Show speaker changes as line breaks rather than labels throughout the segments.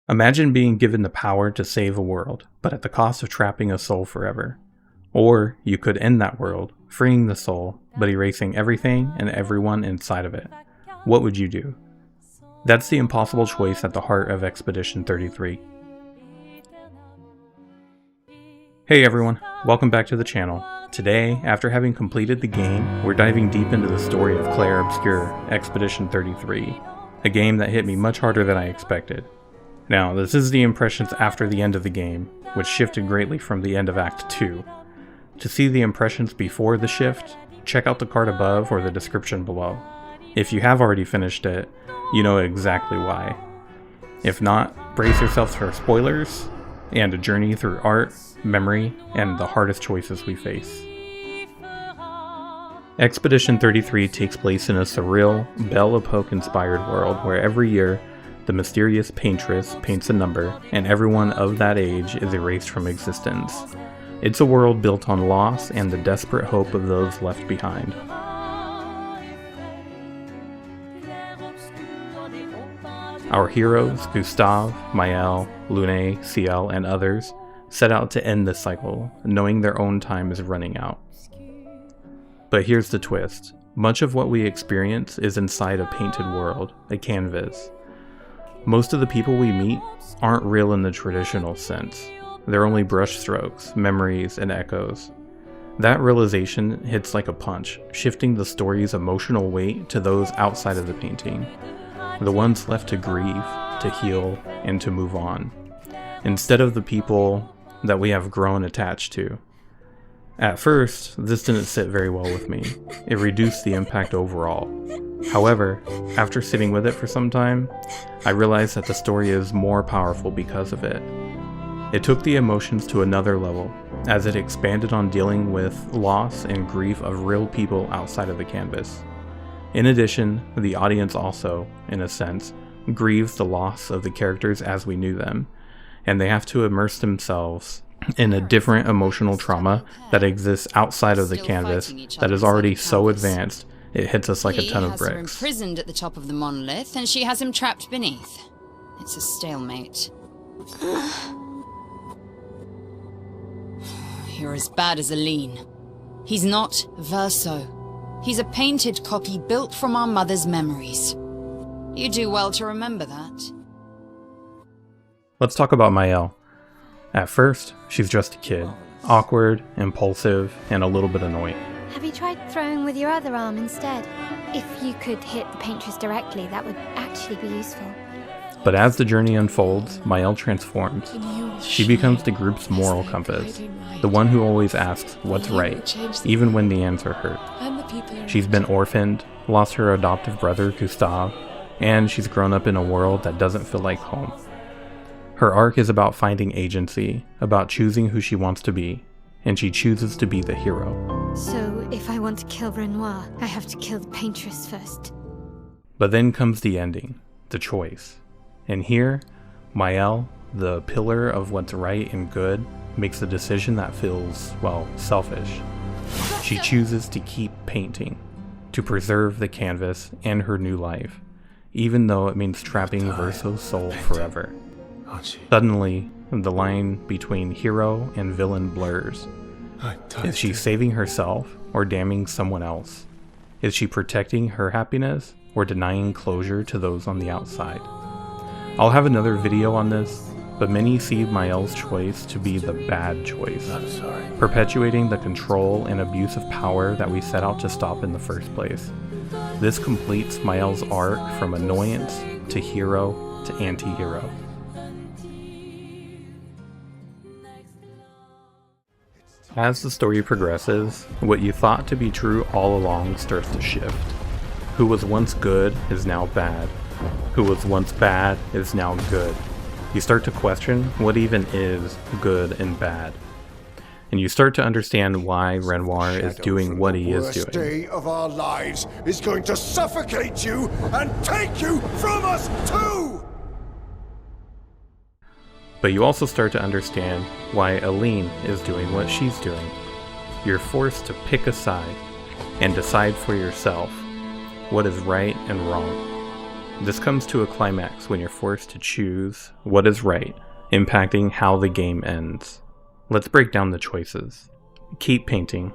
Imagine being given the power to save a world, but at the cost of trapping a soul forever. Or you could end that world, freeing the soul, but erasing everything and everyone inside of it. What would you do? That's the impossible choice at the heart of Expedition 33. Hey everyone, welcome back to the channel. Today, after having completed the game, we're diving deep into the story of Clair, Obscur, Expedition 33, a game that hit me much harder than I expected. Now, this is the impressions after the end of the game, which shifted greatly from the end of Act 2. To see the impressions before the shift, check out the card above or the description below. If you have already finished it, you know exactly why. If not, brace yourselves for spoilers and a journey through art, memory, and the hardest choices we face. Expedition 33 takes place in a surreal, Belle Epoque-inspired world where every year, the mysterious paintress paints a number, and everyone of that age is erased from existence. It's a world built on loss and the desperate hope of those left behind. Our heroes, Gustave, Maëlle, Lune, Ciel, and others, set out to end this cycle, knowing their own time is running out. But here's the twist. Much of what we experience is inside a painted world, a canvas. Most of the people we meet aren't real in the traditional sense. They're only brushstrokes, memories, and echoes. That realization hits like a punch, shifting the story's emotional weight to those outside of the painting. The ones left to grieve, to heal, and to move on, instead of the people that we have grown attached to. At first, this didn't sit very well with me. It reduced the impact overall. However, after sitting with it for some time, I realized that the story is more powerful because of it. It took the emotions to another level, as it expanded on dealing with loss and grief of real people outside of the canvas. In addition, the audience also, in a sense, grieves the loss of the characters as we knew them, and they have to immerse themselves in a different emotional trauma that exists outside of the canvas that is already so advanced it hits us like a ton of bricks.
He has her imprisoned at the top of the monolith, and she has him trapped beneath. It's a stalemate. You're as bad as Aline. He's not Verso. He's a painted copy built from our mother's memories. You do well to remember that.
Let's talk about Maëlle. At first, she's just a kid. Awkward, impulsive, and a little bit annoying.
Have you tried throwing with your other arm instead? If you could hit the paintress directly, that would actually be useful.
But as the journey unfolds, Maëlle transforms. She becomes the group's moral compass, the one who always asks what's right, even when the answer hurt. She's been orphaned, lost her adoptive brother Gustave, and she's grown up in a world that doesn't feel like home. Her arc is about finding agency, about choosing who she wants to be, and she chooses to be the hero.
So, if I want to kill Renoir, I have to kill the paintress first.
But then comes the ending, the choice. And here, Maëlle, the pillar of what's right and good, makes a decision that feels, well, selfish. She chooses to keep painting, to preserve the canvas and her new life, even though it means trapping Verso's soul forever. Suddenly, the line between hero and villain blurs. Is she saving herself or damning someone else? Is she protecting her happiness or denying closure to those on the outside? I'll have another video on this, but many see Maëlle's choice to be the bad choice, perpetuating the control and abuse of power that we set out to stop in the first place. This completes Maëlle's arc from annoyance to hero to anti-hero. As the story progresses, what you thought to be true all along starts to shift. Who was once good is now bad. Who was once bad is now good. You start to question what even is good and bad. And you start to understand why Renoir is doing what he is doing.
The worst day of our lives is going to suffocate you and take you from us too!
But you also start to understand why Aline is doing what she's doing. You're forced to pick a side and decide for yourself what is right and wrong. This comes to a climax when you're forced to choose what is right, impacting how the game ends. Let's break down the choices. Keep painting.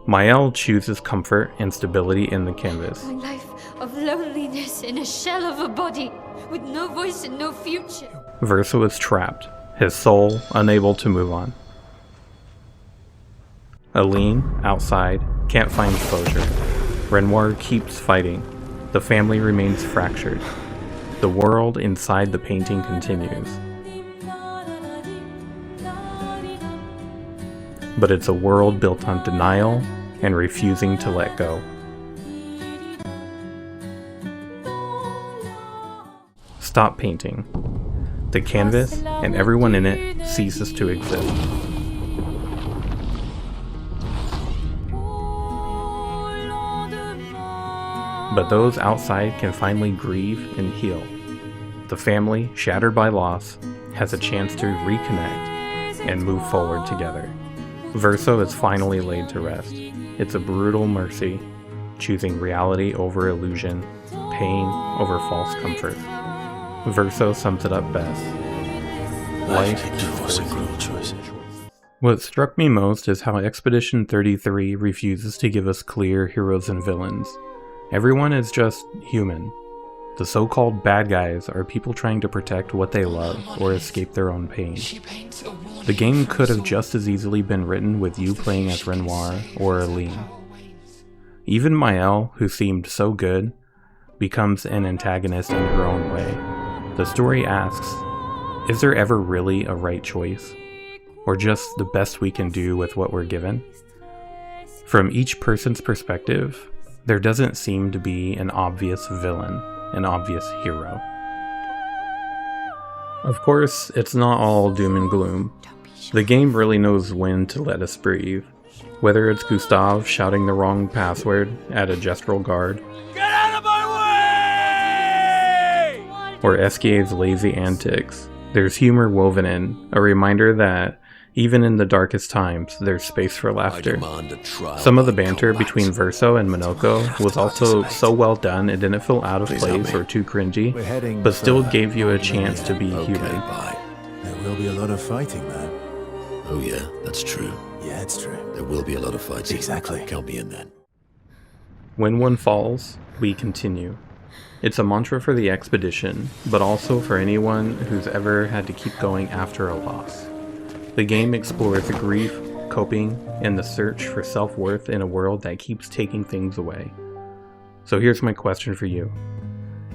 Mael chooses comfort and stability in the canvas.
My life of loneliness in a shell of a body, with no voice and no future.
Verso is trapped, his soul unable to move on. Aline, outside, can't find closure. Renoir keeps fighting. The family remains fractured. The world inside the painting continues. But it's a world built on denial and refusing to let go. Stop painting. The canvas and everyone in it ceases to exist. But those outside can finally grieve and heal. The family, shattered by loss, has a chance to reconnect and move forward together. Verso is finally laid to rest. It's a brutal mercy, choosing reality over illusion, pain over false comfort. Verso sums it up best. Life is forcing choices. What struck me most is how Expedition 33 refuses to give us clear heroes and villains. Everyone is just human. The so-called bad guys are people trying to protect what they love or escape their own pain. The game could have just as easily been written with you playing as Renoir or Aline. Even Mael, who seemed so good, becomes an antagonist in her own way. The story asks, is there ever really a right choice? Or just the best we can do with what we're given? From each person's perspective, there doesn't seem to be an obvious villain, an obvious hero. Of course, it's not all doom and gloom. The game really knows when to let us breathe. Whether it's Gustave shouting the wrong password at a gestural guard,
Get out of my way!
or Esquier's lazy antics, there's humor woven in, a reminder that even in the darkest times, there's space for laughter. Some of the banter between Verso and Monoko was also so well done it didn't feel out of place or too cringy, but still gave you a chance to be human.
There will be a lot of fighting, man.
Oh yeah, that's true.
Yeah, it's true.
There will be a lot of fights.
Exactly.
Count me in then.
When one falls, we continue. It's a mantra for the expedition, but also for anyone who's ever had to keep going after a loss. The game explores the grief, coping, and the search for self-worth in a world that keeps taking things away. So here's my question for you.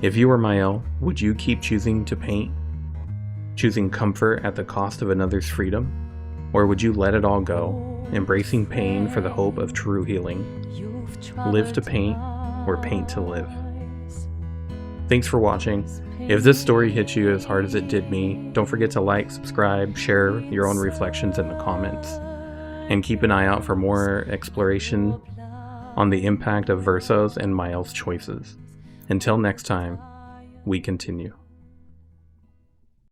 If you were Mael, would you keep choosing to paint? Choosing comfort at the cost of another's freedom? Or would you let it all go, embracing pain for the hope of true healing? Live to paint, or paint to live? Thanks for watching. If this story hit you as hard as it did me, don't forget to like, subscribe, share your own reflections in the comments, and keep an eye out for more exploration on the impact of Verso's and Mael's choices. Until next time, we continue.